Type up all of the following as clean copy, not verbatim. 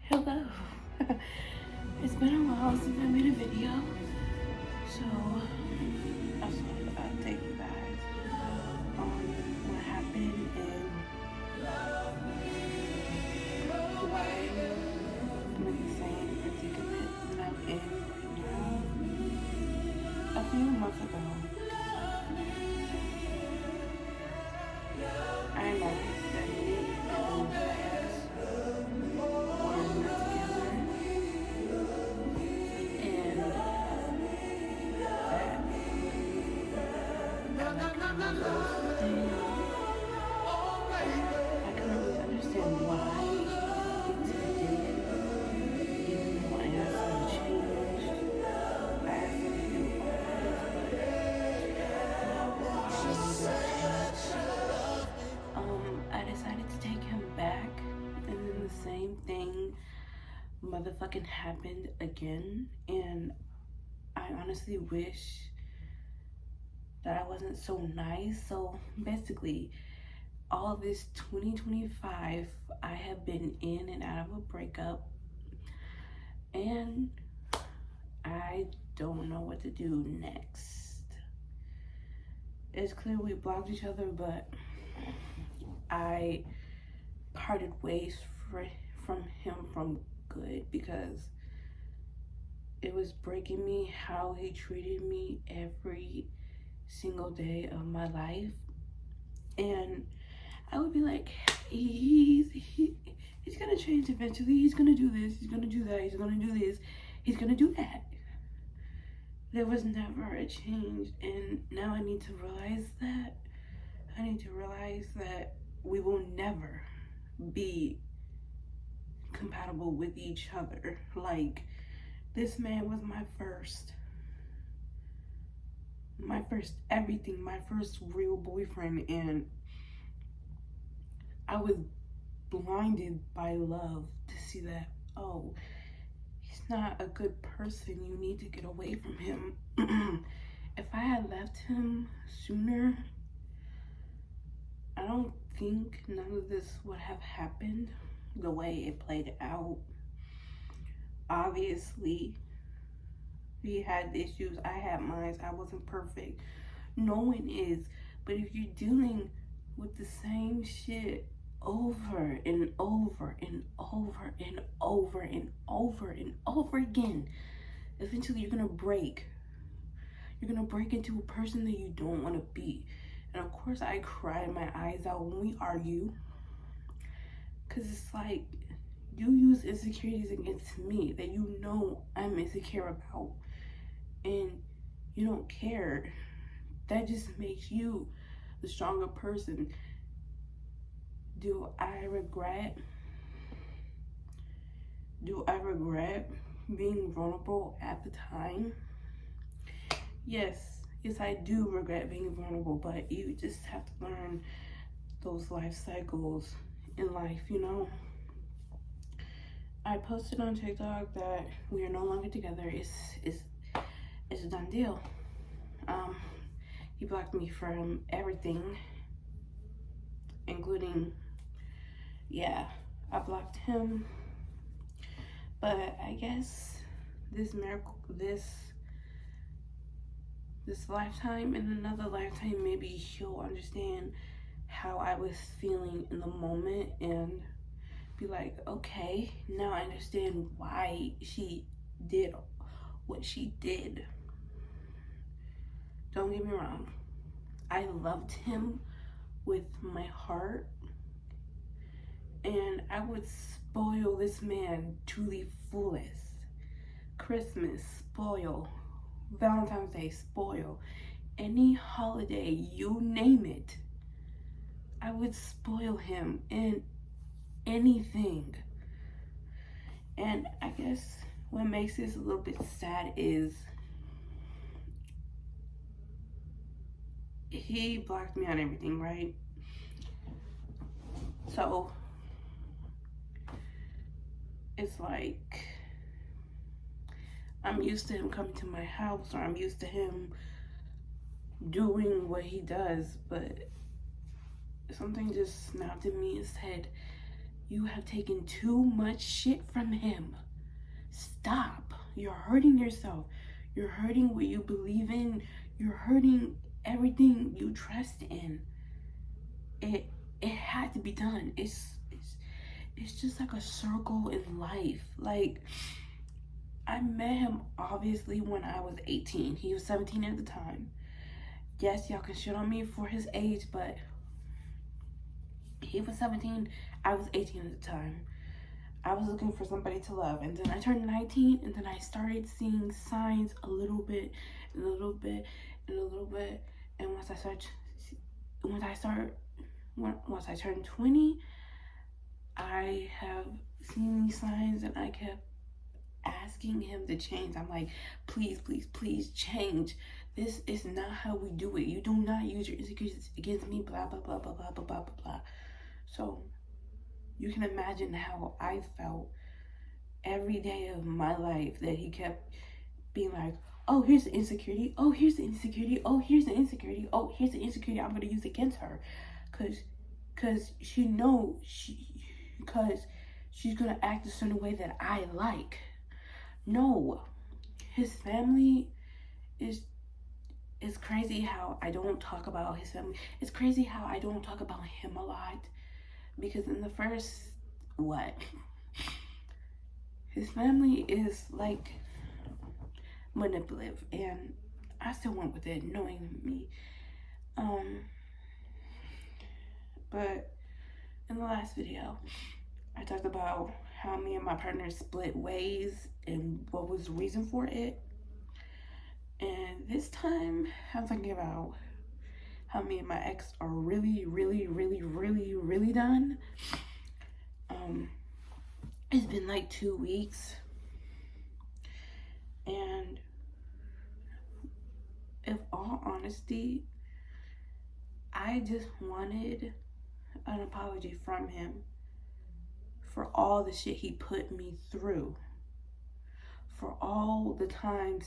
Hello. It's been a while since I made a video, so I just wanted to update you guys on what happened and why I'm in the same predicament that I'm in right now. A few months ago, I noticed that me and my ex were not together, and that I couldn't really understand why things had did, even though I asked him to change. I asked him to do all this, but I decided to take him back, and then the same thing motherfucking happened again, and I honestly wish that I wasn't so nice. So basically, all this 2025, I have been in and out of a breakup, and I don't know what to do next. It's clear we blocked each other, but I parted ways from him from good, because it was breaking me how he treated me every single day of my life. And I would be like, he's gonna change eventually. He's gonna do this. He's gonna do that. He's gonna do this. He's gonna do that. There was never a change, and now I need to realize that. I need to realize that we will never be compatible with each other. Like, this man was my first everything, my first real boyfriend, and I was blinded by love to see that, oh, he's not a good person. You need to get away from him. If I had left him sooner, I don't think none of this would have happened the way it played out. Obviously, he had issues. I had mine. I wasn't perfect. No one is. But if you're dealing with the same shit over and over and over and over and over and over again, eventually you're gonna break. You're gonna break into a person that you don't want to be. And of course, I cry my eyes out when we argue, because it's like, you use insecurities against me that you know I'm insecure about, and you don't care. That just makes you the stronger person. Do I regret being vulnerable at the time? Yes, I do regret being vulnerable, but you just have to learn those life cycles in life, you know? I posted on TikTok that we are no longer together. It's a done deal. He blocked me from everything, including, yeah, I blocked him. But I guess this lifetime, in another lifetime, maybe he'll understand how I was feeling in the moment and be like, okay, now I understand why she did what she did. Don't get me wrong, I loved him with my heart, and I would spoil this man to the fullest. Christmas, spoil. Valentine's Day, spoil. Any holiday, you name it, I would spoil him in anything. And I guess what makes this a little bit sad is he blocked me on everything, right? So it's like, I'm used to him coming to my house, or I'm used to him doing what he does, but something just snapped in me and said, You have taken too much shit from him. Stop. You're hurting yourself. You're hurting what you believe in. You're hurting everything you trust in. It had to be done. It's just like a circle in life. Like, I met him obviously when I was 18. He was 17 at the time. Yes, y'all can shit on me for his age, but he was 17. I was 18 at the time. I was looking for somebody to love, and then I turned 19, and then I started seeing signs a little bit, and a little bit, and a little bit. And once I turned 20, I have seen these signs, and I kept asking him to change. I'm like, please, please, please change. This is not how we do it. You do not use your insecurities against me, blah, blah, blah, blah, blah, blah, blah, blah. So you can imagine how I felt every day of my life that he kept being like, oh, here's the insecurity. Oh, here's the insecurity. Oh, here's the insecurity. Oh, here's the insecurity I'm going to use against her. Because she knows because she's going to act a certain way that I like. No, his family is crazy how I don't talk about his family. It's crazy how I don't talk about him a lot. Because in the first, his family is like manipulative, and I still went with it, knowing me. But in the last video, I talked about how me and my partner split ways and what was the reason for it. And this time, I'm thinking about how me and my ex are really, really, really, really, really done. It's been like 2 weeks. And in all honesty, I just wanted an apology from him for all the shit he put me through. For all the times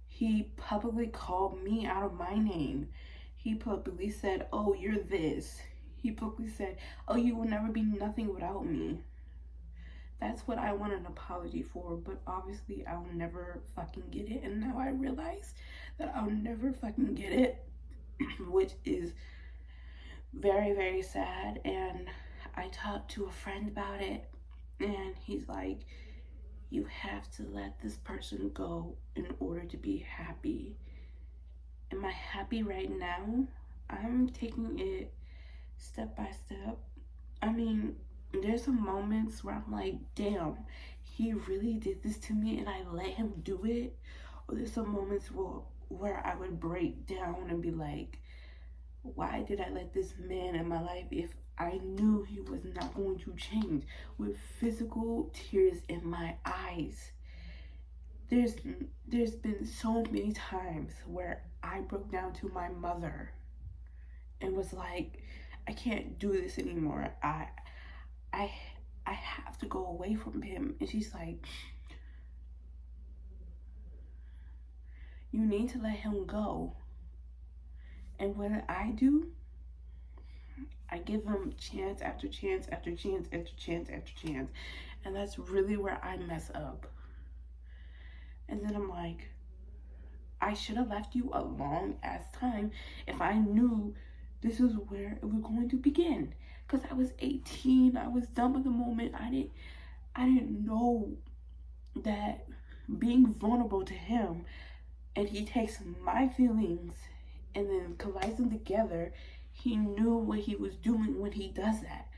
he publicly called me out of my name. He publicly said, oh, you're this. He publicly said, oh, you will never be nothing without me. That's what I want an apology for, but obviously I'll never fucking get it. And now I realize that I'll never fucking get it, which is very, very sad. And I talked to a friend about it, and he's like, you have to let this person go in order to be happy. Am I happy right now? I'm taking it step by step. I mean, there's some moments where I'm like, damn, he really did this to me and I let him do it. Or there's some moments where I would break down and be like, why did I let this man in my life if I knew he was not going to change? With physical tears in my eyes. There's been so many times where I broke down to my mother and was like, I can't do this anymore. I have to go away from him. And she's like, you need to let him go. And what I do, I give him chance after chance after chance after chance after chance. And that's really where I mess up. And then I'm like, I should have left you a long ass time if I knew this is where it was going to begin. Because I was 18, I was dumb at the moment. I didn't know that being vulnerable to him, and he takes my feelings and then collides them together, he knew what he was doing when he does that.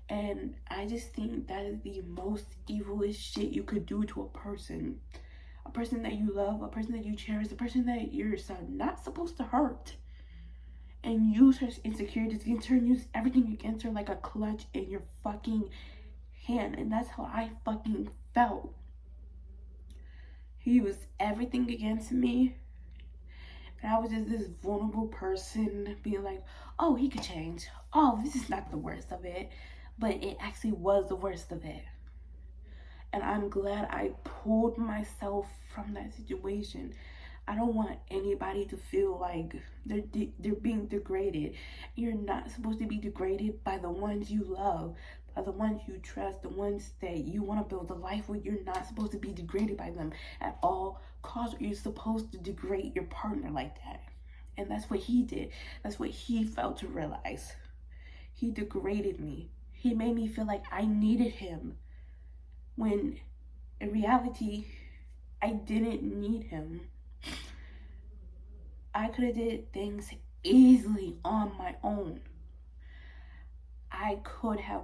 And I just think that is the most evilest shit you could do to a person. A person that you love, a person that you cherish, a person that you're not supposed to hurt. And use her insecurities against her and use everything against her like a clutch in your fucking hand. And that's how I fucking felt. He used everything against me. And I was just this vulnerable person being like, oh, he could change. Oh, this is not the worst of it. But it actually was the worst of it. And I'm glad I pulled myself from that situation. I don't want anybody to feel like they're being degraded. You're not supposed to be degraded by the ones you love, by the ones you trust, the ones that you want to build a life with. You're not supposed to be degraded by them at all costs. You're supposed to degrade your partner like that. And that's what he did. That's what he failed to realize. He degraded me. He made me feel like I needed him, when in reality, I didn't need him. I could have did things easily on my own. I could have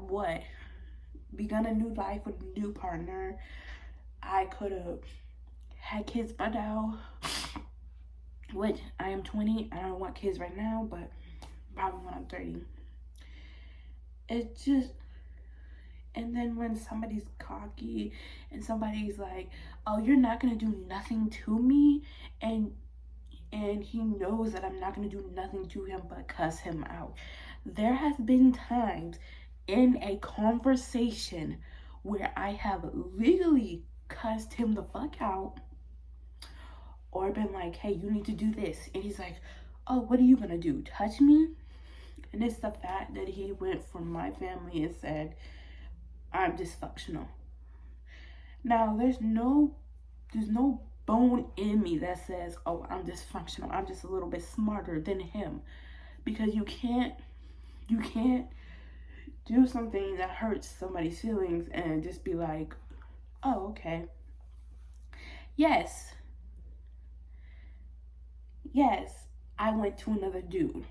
begun a new life with a new partner. I could have had kids by now, which I am 20. I don't want kids right now, but probably when I'm 30. It just, and then when somebody's cocky and somebody's like, oh, you're not gonna do nothing to me, and he knows that I'm not gonna do nothing to him but cuss him out. There has been times in a conversation where I have legally cussed him the fuck out, or been like, hey, you need to do this, and he's like, oh, what are you gonna do, touch me? And it's the fact that he went from my family and said, I'm dysfunctional. Now, there's no bone in me that says, oh, I'm dysfunctional. I'm just a little bit smarter than him. Because you can't do something that hurts somebody's feelings and just be like, oh, okay. Yes, I went to another dude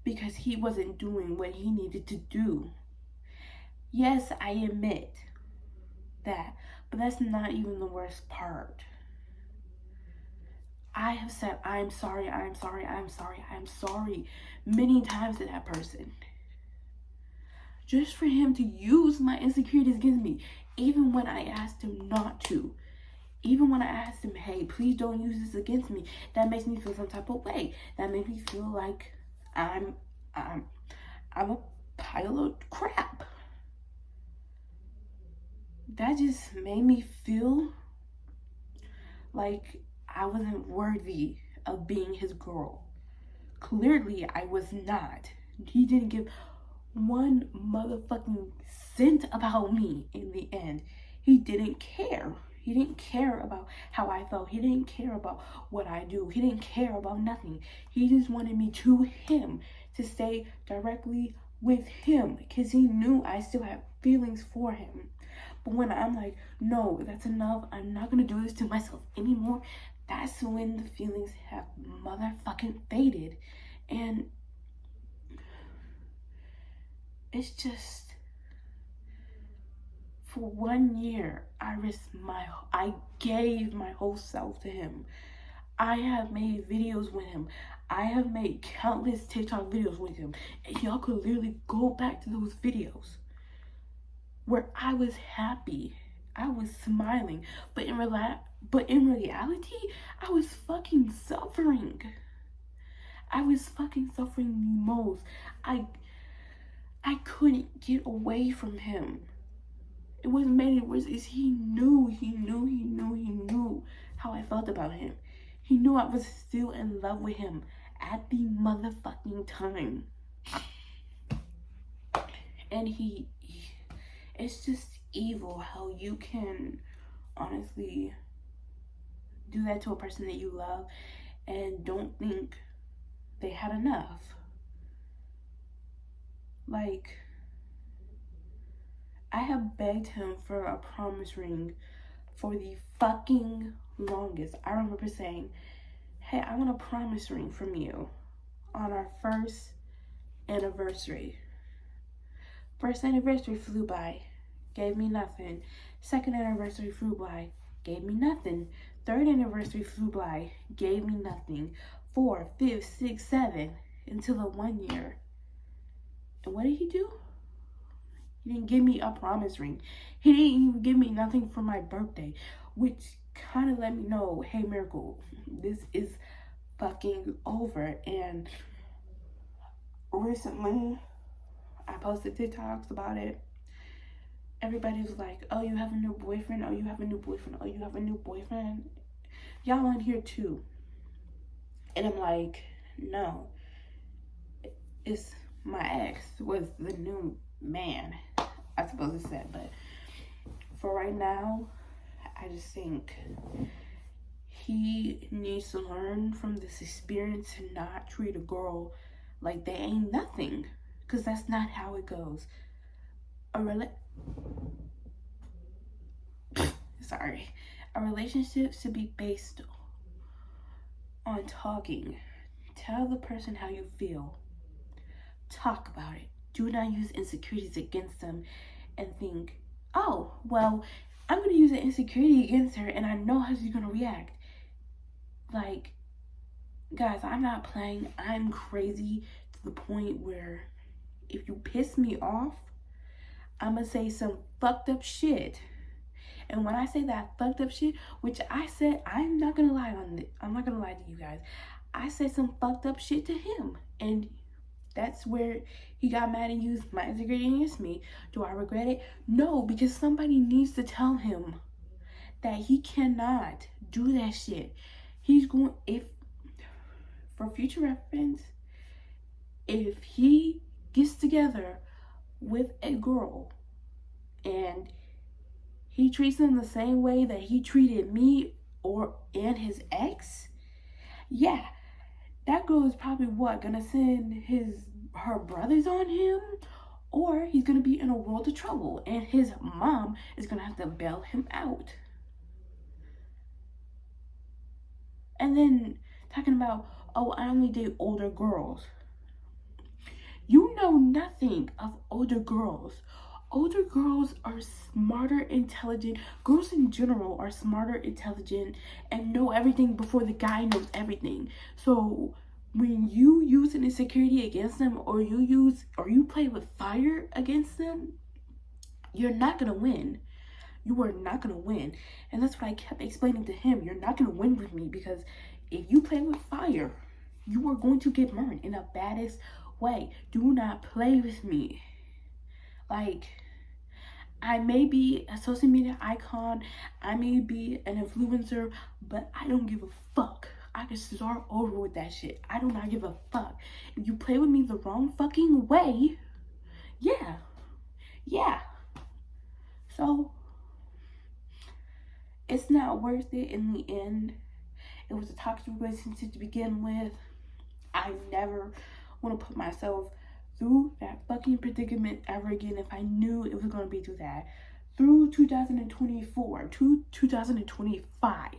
because he wasn't doing what he needed to do. Yes, I admit that, but that's not even the worst part. I have said, I'm sorry many times to that person. Just for him to use my insecurities against me, even when I asked him not to. Even when I asked him, hey, please don't use this against me, that makes me feel some type of way. That makes me feel like I'm a pile of crap. That just made me feel like I wasn't worthy of being his girl. Clearly, I was not. He didn't give one motherfucking cent about me in the end. He didn't care. He didn't care about how I felt. He didn't care about what I do. He didn't care about nothing. He just wanted me to him, to stay directly with him, because he knew I still had feelings for him. But when I'm like, no, that's enough, I'm not gonna do this to myself anymore, that's when the feelings have motherfucking faded. And it's just, for 1 year, I gave my whole self to him. I have made videos with him. I have made countless TikTok videos with him. And y'all could literally go back to those videos where I was happy. I was smiling. But in reality, I was fucking suffering. I was fucking suffering the most. I couldn't get away from him. It was made it worse is he knew how I felt about him. He knew I was still in love with him at the motherfucking time. And it's just evil how you can honestly do that to a person that you love and don't think they had enough. Like, I have begged him for a promise ring for the fucking longest. I remember saying, hey, I want a promise ring from you on our first anniversary. First anniversary flew by, gave me nothing. Second anniversary flew by, gave me nothing. Third anniversary flew by, gave me nothing. 4, 5, 6, 7, until the 1 year. And what did he do? He didn't give me a promise ring. He didn't even give me nothing for my birthday, which kind of let me know, hey, Miracle, this is fucking over. And recently, I posted TikToks about it. Everybody was like, oh, you have a new boyfriend? Oh, you have a new boyfriend? Oh, you have a new boyfriend? y'all in here too. And I'm like, no, it's my ex was the new man, I suppose it's that. But for right now, I just think he needs to learn from this experience and not treat a girl like they ain't nothing, because that's not how it goes. A sorry, a relationship should be based on talking. Tell the person how you feel. Talk about it. Do not use insecurities against them and think, oh, well, I'm going to use an insecurity against her and I know how she's going to react. Like, guys, I'm not playing. I'm crazy to the point where if you piss me off, I'm going to say some fucked up shit. And when I say that fucked up shit, which I said, I'm not going to lie on it. I'm not going to lie to you guys. I said some fucked up shit to him. And that's where he got mad and used my insecurity against me. Do I regret it? No, because somebody needs to tell him that he cannot do that shit. He's going, if, for future reference, if he gets together with a girl and he treats them the same way that he treated me and his ex, yeah, that girl is probably gonna send her brothers on him, or he's gonna be in a world of trouble and his mom is gonna have to bail him out. And then talking about, oh, I only date older girls. You know nothing of older girls. Older girls are smarter, intelligent. Girls in general are smarter, intelligent, and know everything before the guy knows everything. So when you use an insecurity against them, or you play with fire against them, you're not gonna win. You are not gonna win. And that's what I kept explaining to him. You're not gonna win with me, because if you play with fire, you are going to get burned in the baddest way. Do not play with me. Like, I may be a social media icon, I may be an influencer, but I don't give a fuck. I can start over with that shit. I do not give a fuck. If you play with me the wrong fucking way, yeah. So, it's not worth it in the end. It was a toxic relationship to begin with. I never want to put myself through that fucking predicament ever again if I knew it was going to be through that. Through 2024 to 2025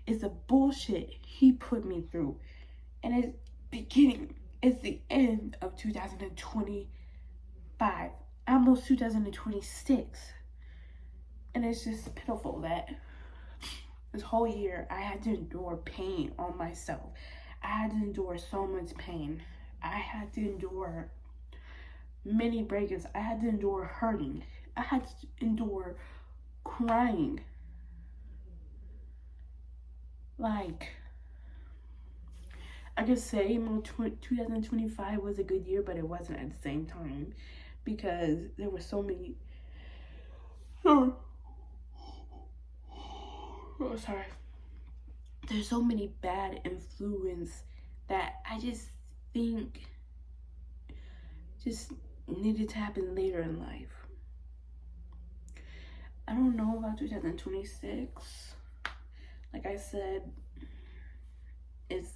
is the bullshit he put me through. And it's the end of 2025, almost 2026. And it's just pitiful that this whole year I had to endure pain on myself. I had to endure so much pain. I had to endure many breakups. I had to endure hurting. I had to endure crying. Like, I could say 2025 was a good year, but it wasn't at the same time, because there were so many. Oh, sorry. There's so many bad influence that I just think just needed to happen later in life. I don't know about 2026. Like I said, it's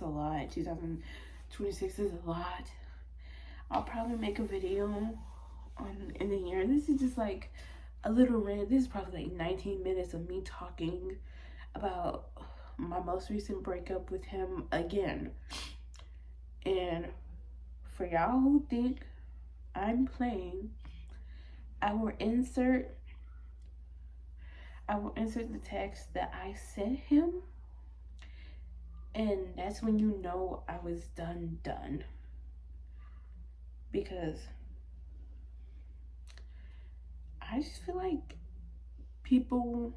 a lot. 2026 is a lot. I'll probably make a video in the year. This is just like a little rant. This is probably like 19 minutes of me talking about my most recent breakup with him again. And for y'all who think I'm playing, I will insert the text that I sent him, and that's when you know I was done. Because I just feel like people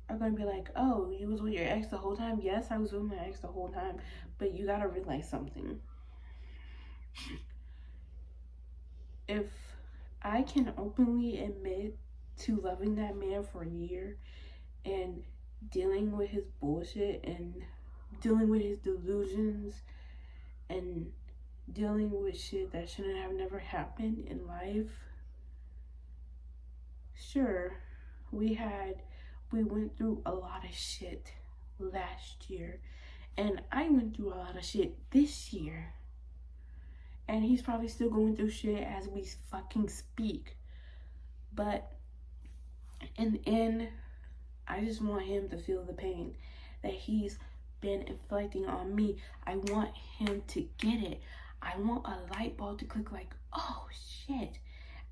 are gonna be like, oh, you was with your ex the whole time? Yes, I was with my ex the whole time, but you gotta realize something. If I can openly admit to loving that man for a year, and dealing with his bullshit and dealing with his delusions and dealing with shit that shouldn't have never happened in life. Sure, we went through a lot of shit last year, and I went through a lot of shit this year, and he's probably still going through shit as we fucking speak. But in the end, I just want him to feel the pain that he's been inflicting on me. I want him to get it. I want a light bulb to click like, oh shit,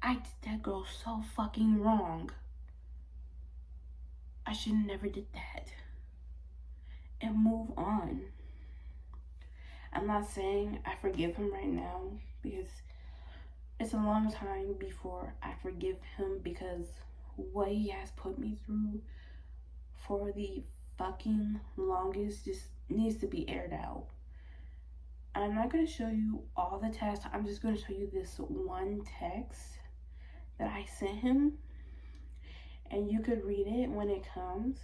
I did that girl so fucking wrong. I should have never did that. And move on. I'm not saying I forgive him right now because it's a long time before I forgive him, because what he has put me through for the fucking longest just needs to be aired out. I'm not going to show you all the text. I'm just going to show you this one text that I sent him, and you could read it when it comes.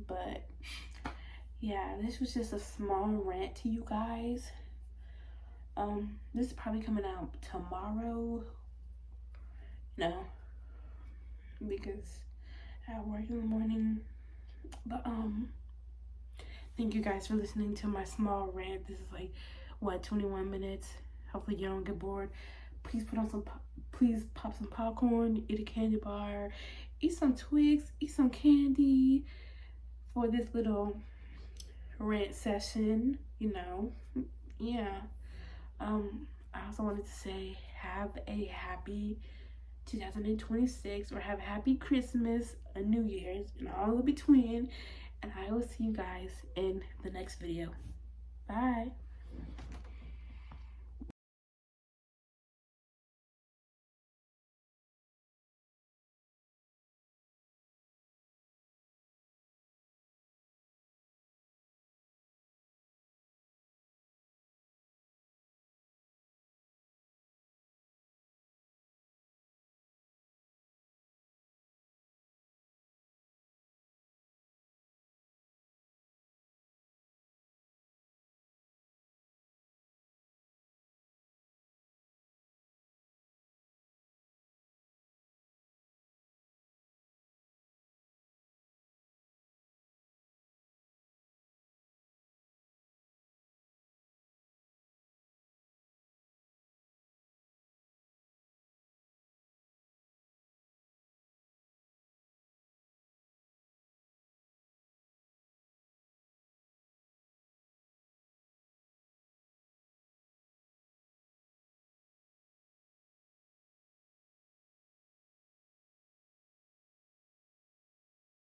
But yeah, this was just a small rant to you guys. This is probably coming out tomorrow, because I work in the morning. But thank you guys for listening to my small rant. This is like 21 minutes. Hopefully you don't get bored. Please please pop some popcorn, eat a candy bar, eat some Twix, eat some candy for this little rant session, Yeah. I also wanted to say have a happy 2026, or have a happy Christmas, a New Year's, and all in between. And I will see you guys in the next video. Bye.